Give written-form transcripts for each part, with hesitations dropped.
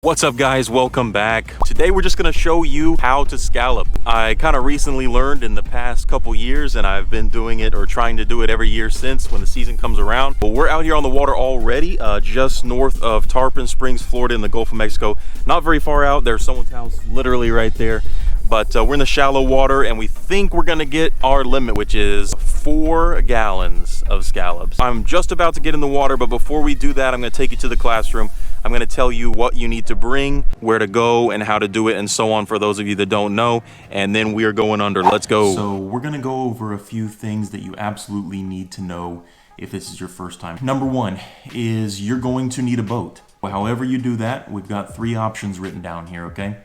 What's up guys, welcome back. Today we're just gonna show you how to scallop. I kind of recently learned in the past couple years, and I've been doing it or trying to do it every year since when the season comes around. But we're out here on the water already, just north of Tarpon Springs, Florida in the Gulf of Mexico. Not very far out, there's someone's house literally right there. But we're in the shallow water and we think we're gonna get our limit, which is 4 gallons of scallops. I'm just about to get in the water, but before we do that, I'm gonna take you to the classroom. I'm gonna tell you what you need to bring, where to go, and how to do it, and so on for those of you that don't know. And then we are going under. Let's go. So we're gonna go over a few things that you absolutely need to know if this is your first time. Number 1 is you're going to need a boat. However you do that, we've got 3 options written down here, okay?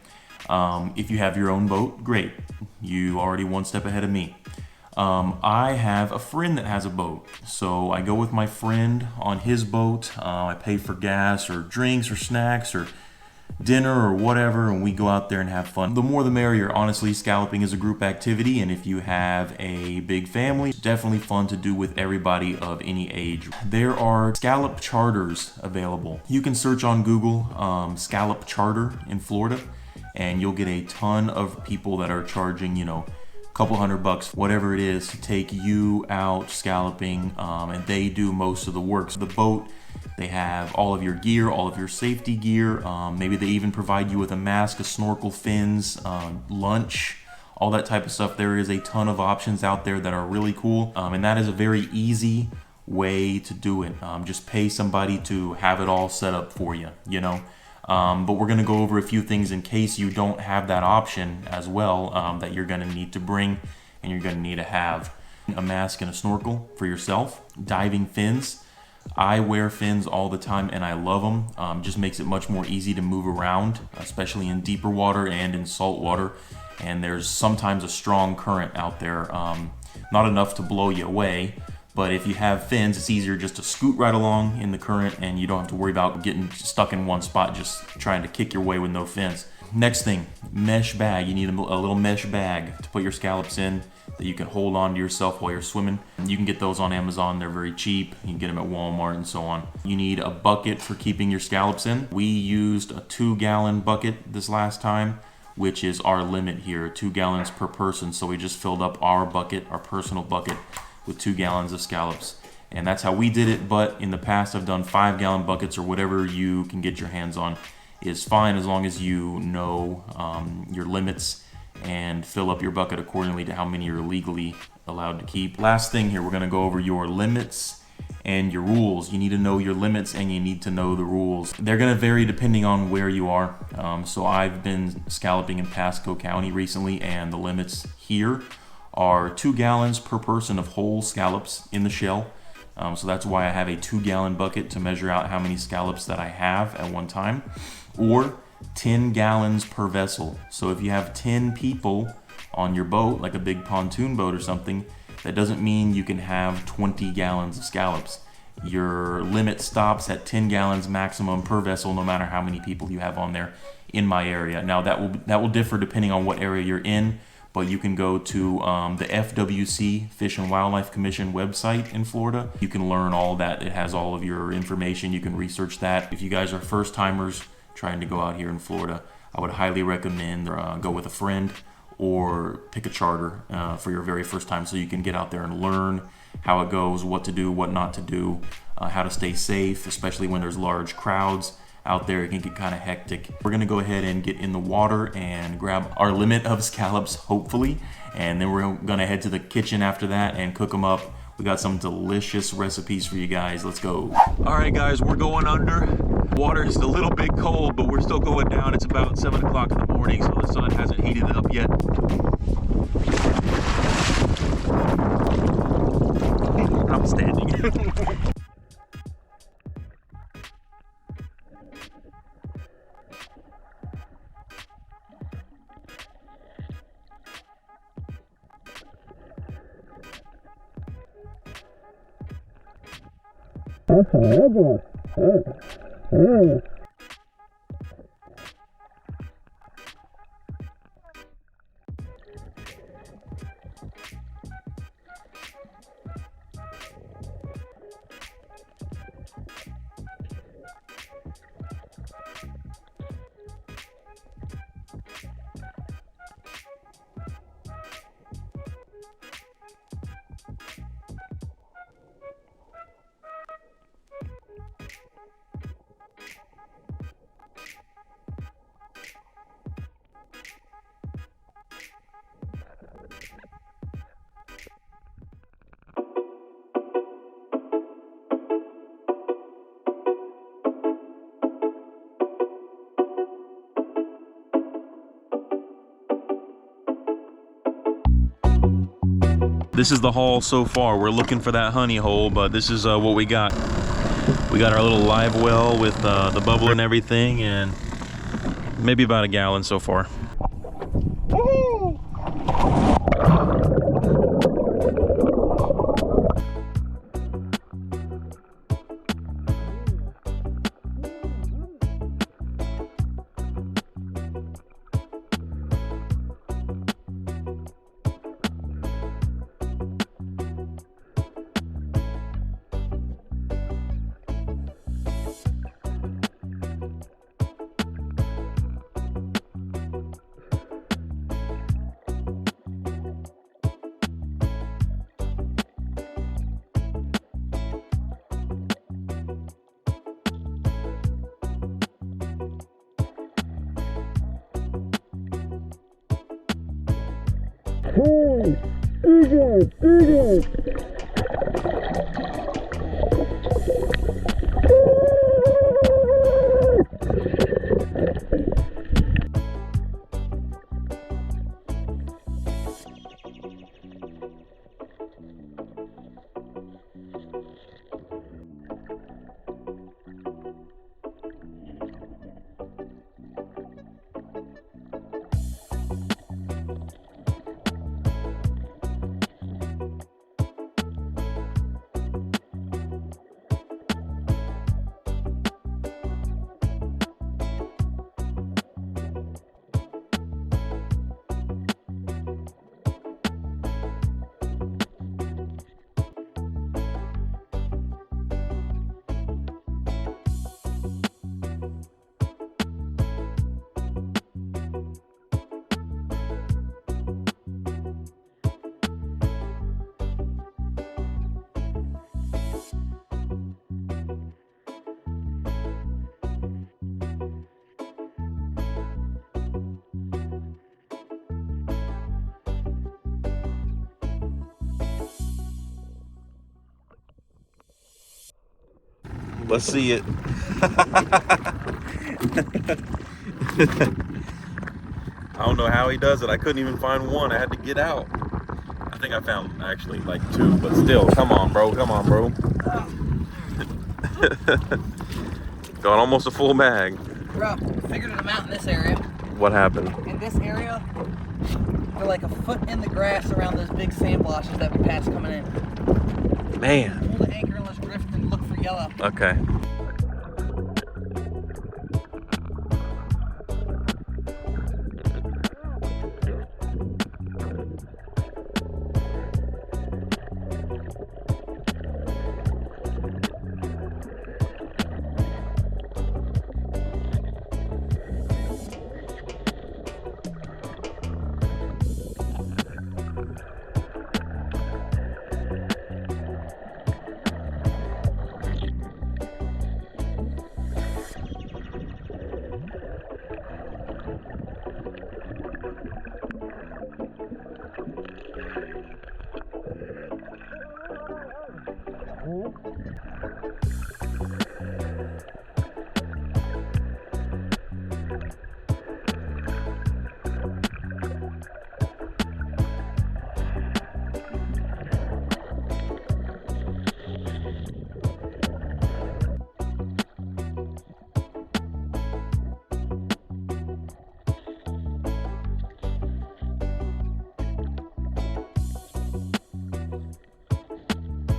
If you have your own boat, great. You already one step ahead of me. I have a friend that has a boat, so I go with my friend on his boat. I pay for gas or drinks or snacks or dinner or whatever, and we go out there and have fun. The more the merrier. Honestly, scalloping is a group activity, and if you have a big family, it's definitely fun to do with everybody of any age. There are scallop charters available. You can search on Google scallop charter in Florida, and you'll get a ton of people that are charging, you know, couple $100, whatever it is, to take you out scalloping, and they do most of the work. So the boat, they have all of your gear, all of your safety gear. Maybe they even provide you with a mask, a snorkel, fins, lunch, all that type of stuff. There is a ton of options out there that are really cool, and that is a very easy way to do it. Just pay somebody to have it all set up for you, you know. But we're gonna go over a few things in case you don't have that option as well, that you're gonna need to bring, and you're gonna need to have a mask and a snorkel for yourself. Diving fins. I wear fins all the time and I love them. Just makes it much more easy to move around, especially in deeper water and in salt water. And there's sometimes a strong current out there, not enough to blow you away. But if you have fins, it's easier just to scoot right along in the current, and you don't have to worry about getting stuck in one spot just trying to kick your way with no fins. Next thing, mesh bag. You need a little mesh bag to put your scallops in that you can hold on to yourself while you're swimming. You can get those on Amazon. They're very cheap. You can get them at Walmart and so on. You need a bucket for keeping your scallops in. We used a 2-gallon bucket this last time, which is our limit here, 2 gallons per person. So we just filled up our bucket, our personal bucket, with 2 gallons of scallops, and that's how we did it. But in the past, I've done 5-gallon buckets, or whatever you can get your hands on is fine, as long as you know your limits and fill up your bucket accordingly to how many you're legally allowed to keep. Last thing here, we're going to go over your limits and your rules. You need to know your limits and you need to know the rules. They're going to vary depending on where you are. So I've been scalloping in Pasco County recently, and the limits here are 2 gallons per person of whole scallops in the shell. So that's why I have a 2-gallon bucket to measure out how many scallops that I have at one time, or 10 gallons per vessel. So if you have 10 people on your boat, like a big pontoon boat or something, that doesn't mean you can have 20 gallons of scallops. Your limit stops at 10 gallons maximum per vessel, no matter how many people you have on there in my area. Now that will differ depending on what area you're in. But you can go to the FWC, Fish and Wildlife Commission website in Florida. You can learn all that. It has all of your information. You can research that. If you guys are first timers trying to go out here in Florida, I would highly recommend go with a friend or pick a charter for your very first time, so you can get out there and learn how it goes, what to do, what not to do, how to stay safe, especially when there's large crowds out there. It can get kind of hectic. We're gonna go ahead and get in the water and grab our limit of scallops, hopefully, and then we're gonna head to the kitchen after that and cook them up. We got some delicious recipes for you guys. Let's go. All right guys, we're going under. Water is a little bit cold, but we're still going down. It's about 7 o'clock in the morning, so the sun hasn't heated up yet. I'm standing. This is the haul so far. We're looking for that honey hole, but this is what we got. We got our little live well with the bubbler and everything, and maybe about a gallon so far. Hey, dig it. Let's see it. I don't know how he does it. I couldn't even find one. I had to get out. I think I found actually like two, but still, come on, bro. Come on, bro. Got almost a full bag. Bro, figured them out in this area. What happened? In this area, they're like a foot in the grass around those big sand blotches that we passed coming in. Man. Hold the anchor and let's drift and look for yellow. Okay.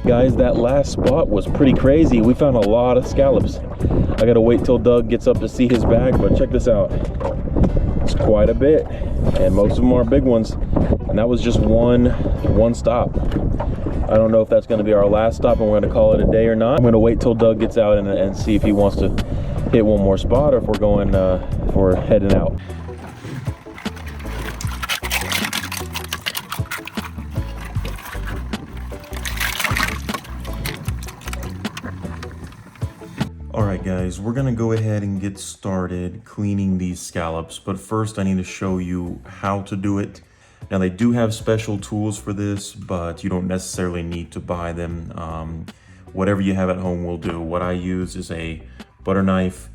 Guys, that last spot was pretty crazy. We found a lot of scallops. I gotta wait till Doug gets up to see his bag, but check this out. It's quite a bit, and most of them are big ones. And that was just one stop. I don't know if that's gonna be our last stop and we're gonna call it a day or not. I'm gonna wait till Doug gets out and see if he wants to hit one more spot or if we're going, if we're heading out. Alright guys, we're gonna go ahead and get started cleaning these scallops, but first I need to show you how to do it. Now they do have special tools for this, but you don't necessarily need to buy them. Whatever you have at home will do. What I use is a butter knife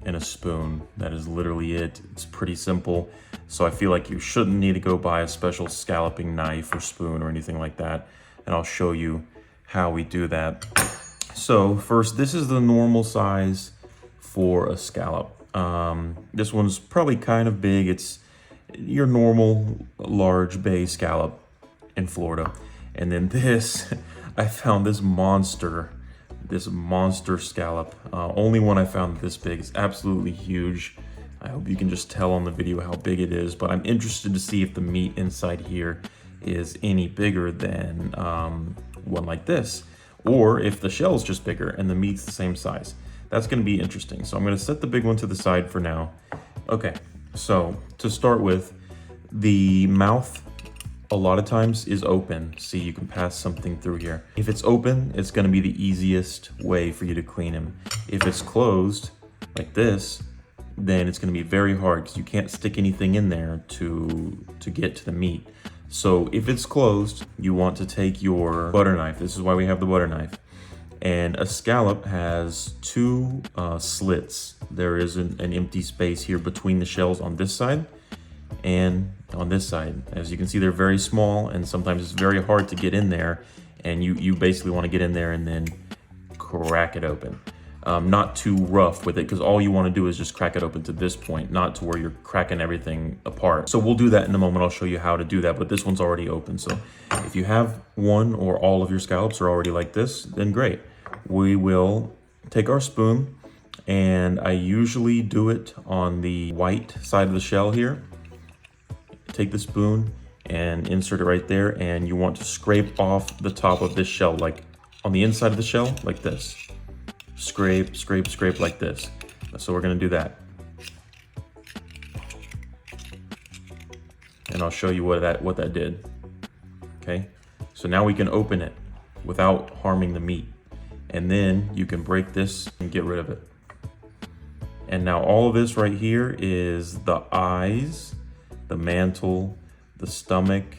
and a spoon. That is literally it. It's pretty simple. So I feel like you shouldn't need to go buy a special scalloping knife or spoon or anything like that. And I'll show you how we do that. So first, this is the normal size for a scallop. This one's probably kind of big. It's your normal large bay scallop in Florida. And then this, I found this monster scallop. Only one I found this big. It's absolutely huge. I hope you can just tell on the video how big it is, but I'm interested to see if the meat inside here is any bigger than one like this, or if the shell's just bigger and the meat's the same size. That's gonna be interesting. So I'm gonna set the big one to the side for now. Okay, so to start with, the mouth a lot of times is open. See, you can pass something through here. If it's open, it's gonna be the easiest way for you to clean him. If it's closed, like this, then it's gonna be very hard because you can't stick anything in there to get to the meat. So if it's closed, you want to take your butter knife. This is why we have the butter knife. And a scallop has two slits. There is an empty space here between the shells on this side and on this side. As you can see, they're very small, and sometimes it's very hard to get in there, and you basically want to get in there and then crack it open. Not too rough with it, because all you want to do is just crack it open to this point, not to where you're cracking everything apart. So we'll do that in a moment. I'll show you how to do that, but this one's already open. So if you have one or all of your scallops are already like this, then great. We will take our spoon, and I usually do it on the white side of the shell here. Take the spoon and insert it right there, and you want to scrape off the top of this shell, like on the inside of the shell, like this. Scrape, scrape, scrape like this. So we're gonna do that. And I'll show you what that did. Okay, so now we can open it without harming the meat. And then you can break this and get rid of it. And now all of this right here is the eyes, the mantle, the stomach,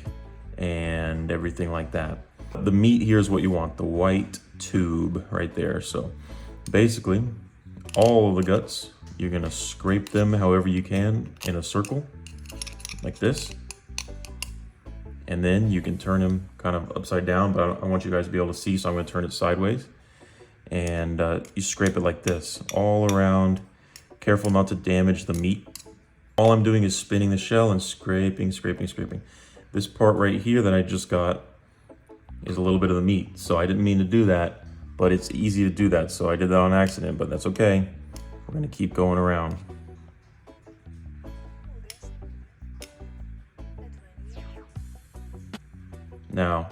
and everything like that. The meat here is what you want, the white tube right there. So basically, all of the guts, you're gonna scrape them however you can in a circle, like this. And then you can turn them kind of upside down, but I want you guys to be able to see, so I'm gonna turn it sideways. And you scrape it like this, all around. Careful not to damage the meat. All I'm doing is spinning the shell and scraping, scraping, scraping. This part right here that I just got is a little bit of the meat. So I didn't mean to do that, but it's easy to do that. So I did that on accident, but that's okay. We're gonna keep going around. Now,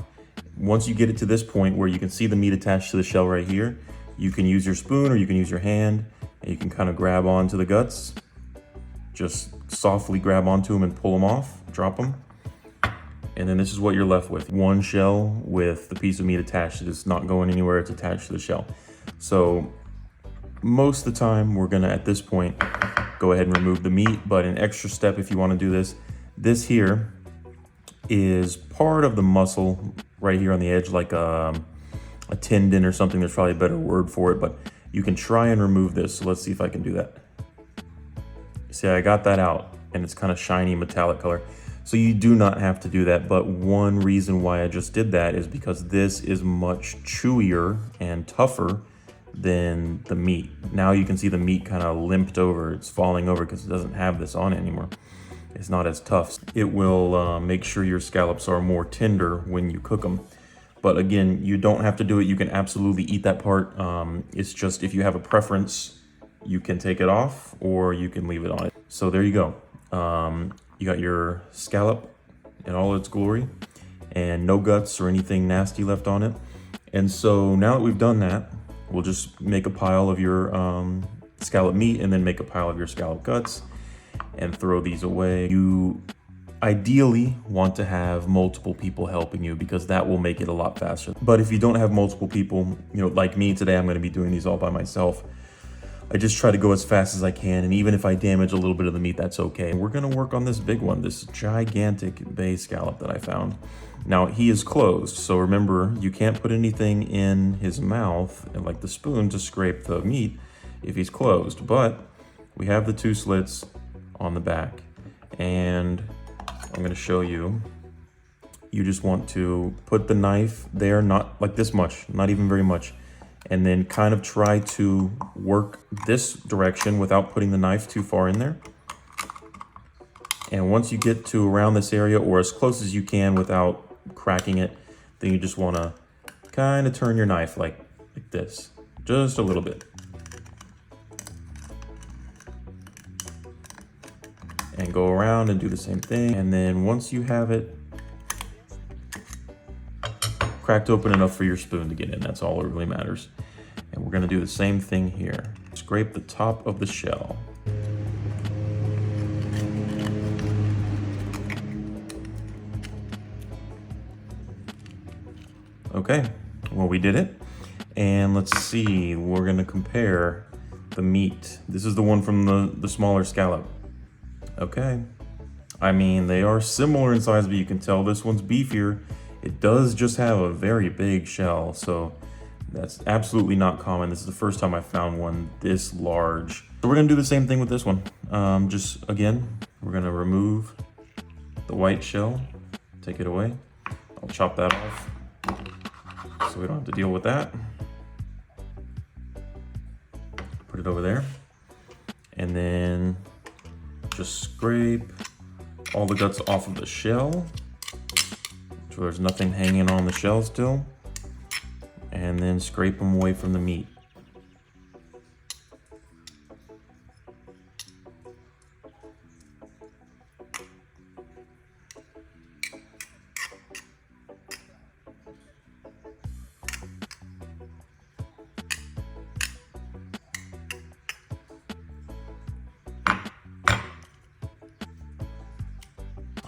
once you get it to this point where you can see the meat attached to the shell right here, you can use your spoon or you can use your hand, and you can kind of grab onto the guts. Just softly grab onto them and pull them off, drop them. And then this is what you're left with. One shell with the piece of meat attached. It's not going anywhere, it's attached to the shell. So most of the time, we're gonna, at this point, go ahead and remove the meat, but an extra step if you wanna do this, this here is part of the muscle right here on the edge, like a tendon or something. There's probably a better word for it, but you can try and remove this. So let's see if I can do that. See, I got that out, and it's kind of shiny metallic color. So you do not have to do that, but one reason why I just did that is because this is much chewier and tougher than the meat. Now you can see the meat kind of limped over. It's falling over because it doesn't have this on it anymore. It's not as tough. It will make sure your scallops are more tender when you cook them. But again, you don't have to do it. You can absolutely eat that part. It's just if you have a preference, you can take it off or you can leave it on it. So there you go. You got your scallop in all its glory and no guts or anything nasty left on it. And so now that we've done that, we'll just make a pile of your scallop meat and then make a pile of your scallop guts and throw these away. You ideally want to have multiple people helping you because that will make it a lot faster. But if you don't have multiple people, you know, like me today, I'm gonna be doing these all by myself. I just try to go as fast as I can, and even if I damage a little bit of the meat, that's okay. We're gonna work on this big one, this gigantic bay scallop that I found. Now, he is closed, so remember, you can't put anything in his mouth, like the spoon, to scrape the meat if he's closed. But we have the 2 slits on the back, and I'm gonna show you. You just want to put the knife there, not like this much, not even very much, and then kind of try to work this direction without putting the knife too far in there. And once you get to around this area, or as close as you can without cracking it, then you just want to kind of turn your knife like this, just a little bit. And go around and do the same thing. And then once you have it cracked open enough for your spoon to get in, that's all that really matters. And we're gonna do the same thing here. Scrape the top of the shell. Okay, well, we did it. And let's see, we're gonna compare the meat. This is the one from the smaller scallop. Okay, I mean, they are similar in size, but you can tell this one's beefier. It does just have a very big shell, so that's absolutely not common. This is the first time I found one this large. So we're gonna do the same thing with this one. Just again, we're gonna remove the white shell, take it away. I'll chop that off so we don't have to deal with that. Put it over there. And then just scrape all the guts off of the shell, so there's nothing hanging on the shell still, and then scrape them away from the meat.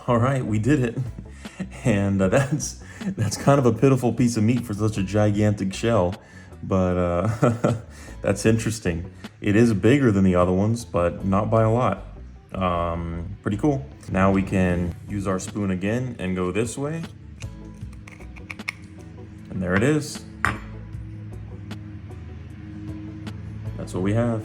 All right, we did it. And that's kind of a pitiful piece of meat for such a gigantic shell, but that's interesting. It is bigger than the other ones, but not by a lot. Pretty cool. Now we can use our spoon again and go this way. And there it is. That's what we have.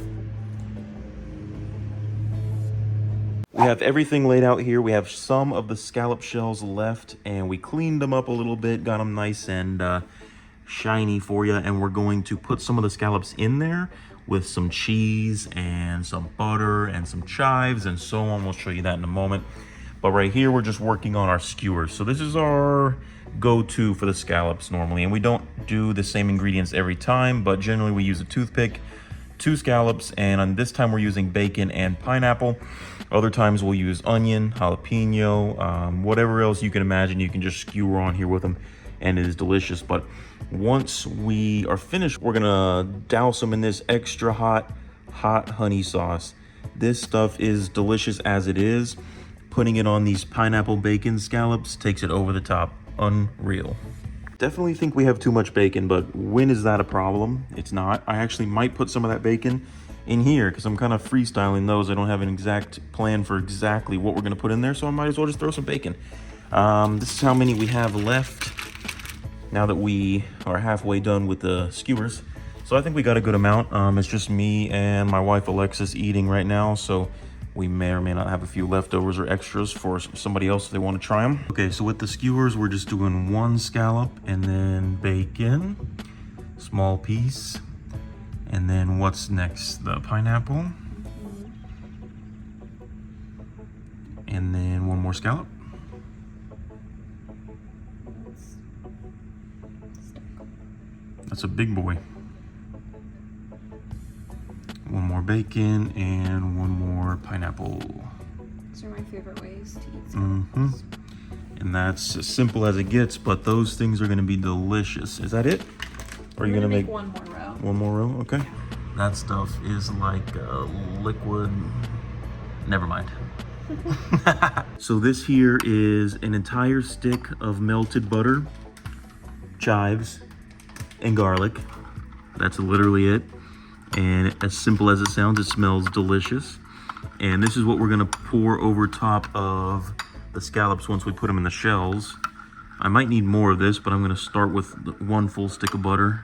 We have everything laid out here. We have some of the scallop shells left, and we cleaned them up a little bit, got them nice and shiny for you. And we're going to put some of the scallops in there with some cheese and some butter and some chives and so on. We'll show you that in a moment. But right here, we're just working on our skewers. So this is our go-to for the scallops normally. And we don't do the same ingredients every time, but generally we use a toothpick, 2 scallops, and on this time we're using bacon and pineapple. Other times we'll use onion, jalapeno, whatever else you can imagine. You can just skewer on here with them, and it is delicious. But once we are finished, we're gonna douse them in this extra hot honey sauce. This stuff is delicious as it is. Putting it on these pineapple bacon scallops takes it over the top. Unreal. Definitely think we have too much bacon, but when is that a problem? It's not. I actually might put some of that bacon in here because I'm kind of freestyling those. I don't have an exact plan for exactly what we're going to put in there, so I might as well just throw some bacon. This is how many we have left now that we are halfway done with the skewers. So I think we got a good amount. It's just me and my wife Alexis eating right now, so we may or may not have a few leftovers or extras for somebody else if they want to try them. Okay, so with the skewers, we're just doing 1 scallop and then bacon, small piece. And then what's next? The pineapple. And then 1 more scallop. That's a big boy. 1 more bacon and 1 more pineapple. These are my favorite ways to eat scallops. And that's as simple as it gets, but those things are gonna be delicious. Is that it? Or are you gonna make 1 more row? 1 more row, okay. That stuff is like liquid, never mind. So this here is an entire stick of melted butter, chives, and garlic. That's literally it. And as simple as it sounds, it smells delicious. And this is what we're gonna pour over top of the scallops once we put them in the shells. I might need more of this, but I'm gonna start with 1 full stick of butter.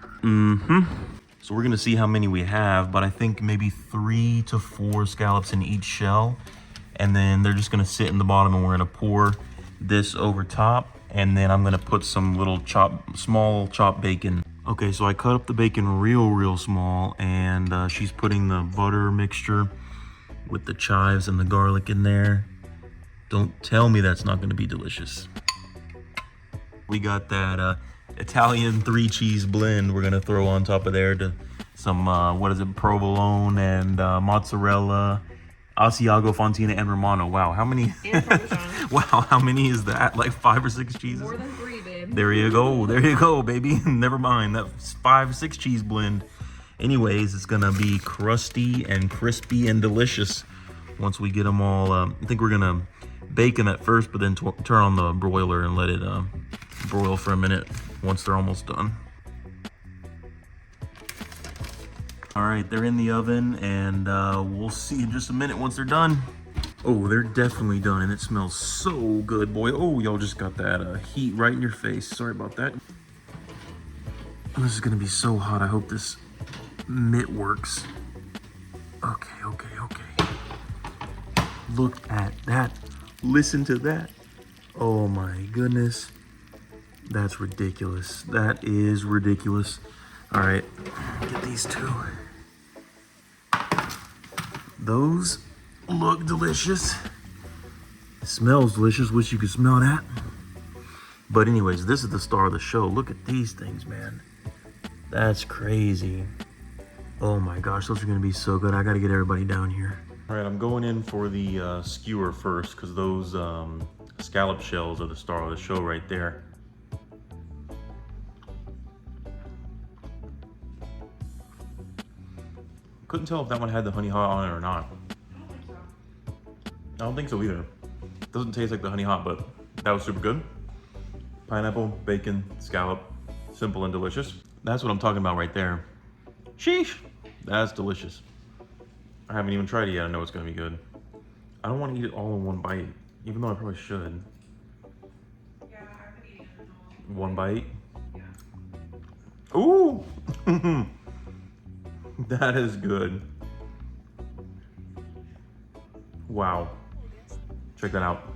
So we're gonna see how many we have, but I think maybe 3 to 4 scallops in each shell. And then they're just gonna sit in the bottom, and we're gonna pour this over top. And then I'm gonna put some little small chopped bacon. Okay, so I cut up the bacon real small, and she's putting the butter mixture with the chives and the garlic in there. Don't tell me that's not gonna be delicious. We got that Italian 3-cheese blend we're gonna throw on top of there to some, what is it, provolone and mozzarella, Asiago, Fontina, and Romano. Wow, how many? And Parmesan. Wow, how many is that? Like 5 or 6 cheeses? More than 3, babe. There you go, baby. Never mind, that 5-6 cheese blend. Anyways, it's gonna be crusty and crispy and delicious once we get them all. I think we're gonna bake them at first, but then turn on the broiler and let it broil for a minute once they're almost done. All right, they're in the oven, and we'll see in just a minute once they're done. Oh, they're definitely done, and it smells so good, boy. Oh, y'all just got that heat right in your face. Sorry about that. This is gonna be so hot. I hope this mitt works. Okay. Look at that. Listen to that. Oh my goodness. That's ridiculous. That is ridiculous. All right, get these two. Those look delicious. Smells delicious. Wish you could smell that. But anyways, this is the star of the show. Look at these things, man. That's crazy. Oh my gosh, those are gonna be so good. I gotta get everybody down here. All right, I'm going in for the skewer first, because those scallop shells are the star of the show right there. Couldn't tell if that one had the honey hot on it or not. I don't think so either. Doesn't taste like the honey hot, but that was super good. Pineapple, bacon, scallop, simple and delicious. That's what I'm talking about right there. Sheesh, that's delicious. I haven't even tried it yet. I know it's gonna be good. I don't want to eat it all in one bite, even though I probably should. Yeah, I've been eating it all. One bite? Yeah. Ooh! That is good. Wow. Check that out.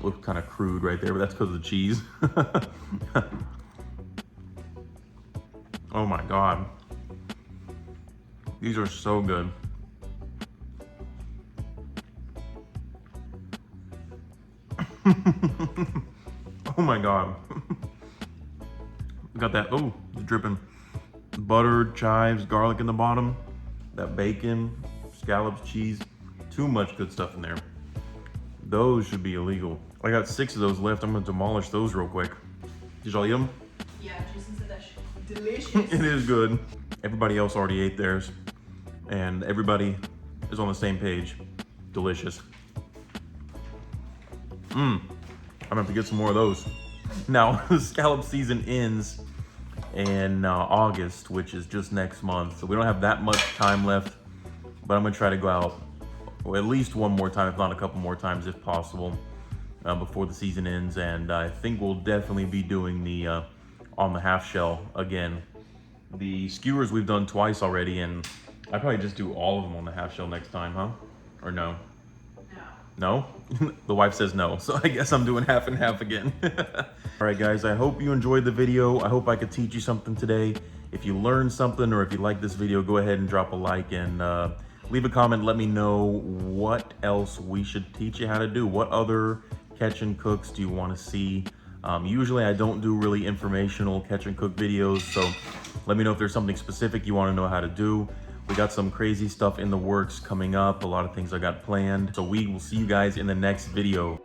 Looks kind of crude right there, but that's because of the cheese. Oh my God. These are so good. Oh my God. Got that, oh, it's dripping. Butter, chives, garlic in the bottom. That bacon, scallops, cheese. Too much good stuff in there. Those should be illegal. I got 6 of those left. I'm gonna demolish those real quick. Did y'all eat them? Yeah, juice and delicious. It is good. Everybody else already ate theirs, and everybody is on the same page. Delicious. I'm gonna have to get some more of those. Now, the scallop season ends in August, which is just next month, so we don't have that much time left, but I'm gonna try to go out at least one more time, if not a couple more times if possible, before the season ends. And I think we'll definitely be doing the on the half shell again. The skewers we've done twice already, and I probably just do all of them on the half shell next time, huh? Or no? No? The wife says no, so I guess I'm doing half and half again. All right, guys, I hope you enjoyed the video. I hope I could teach you something today. If you learned something, or if you like this video, go ahead and drop a like, and leave a comment. Let me know what else we should teach you how to do. What other catch and cooks do you want to see? Usually I don't do really informational catch and cook videos, so let me know if there's something specific you want to know how to do. We got some crazy stuff in the works coming up, a lot of things I got planned. So we will see you guys in the next video.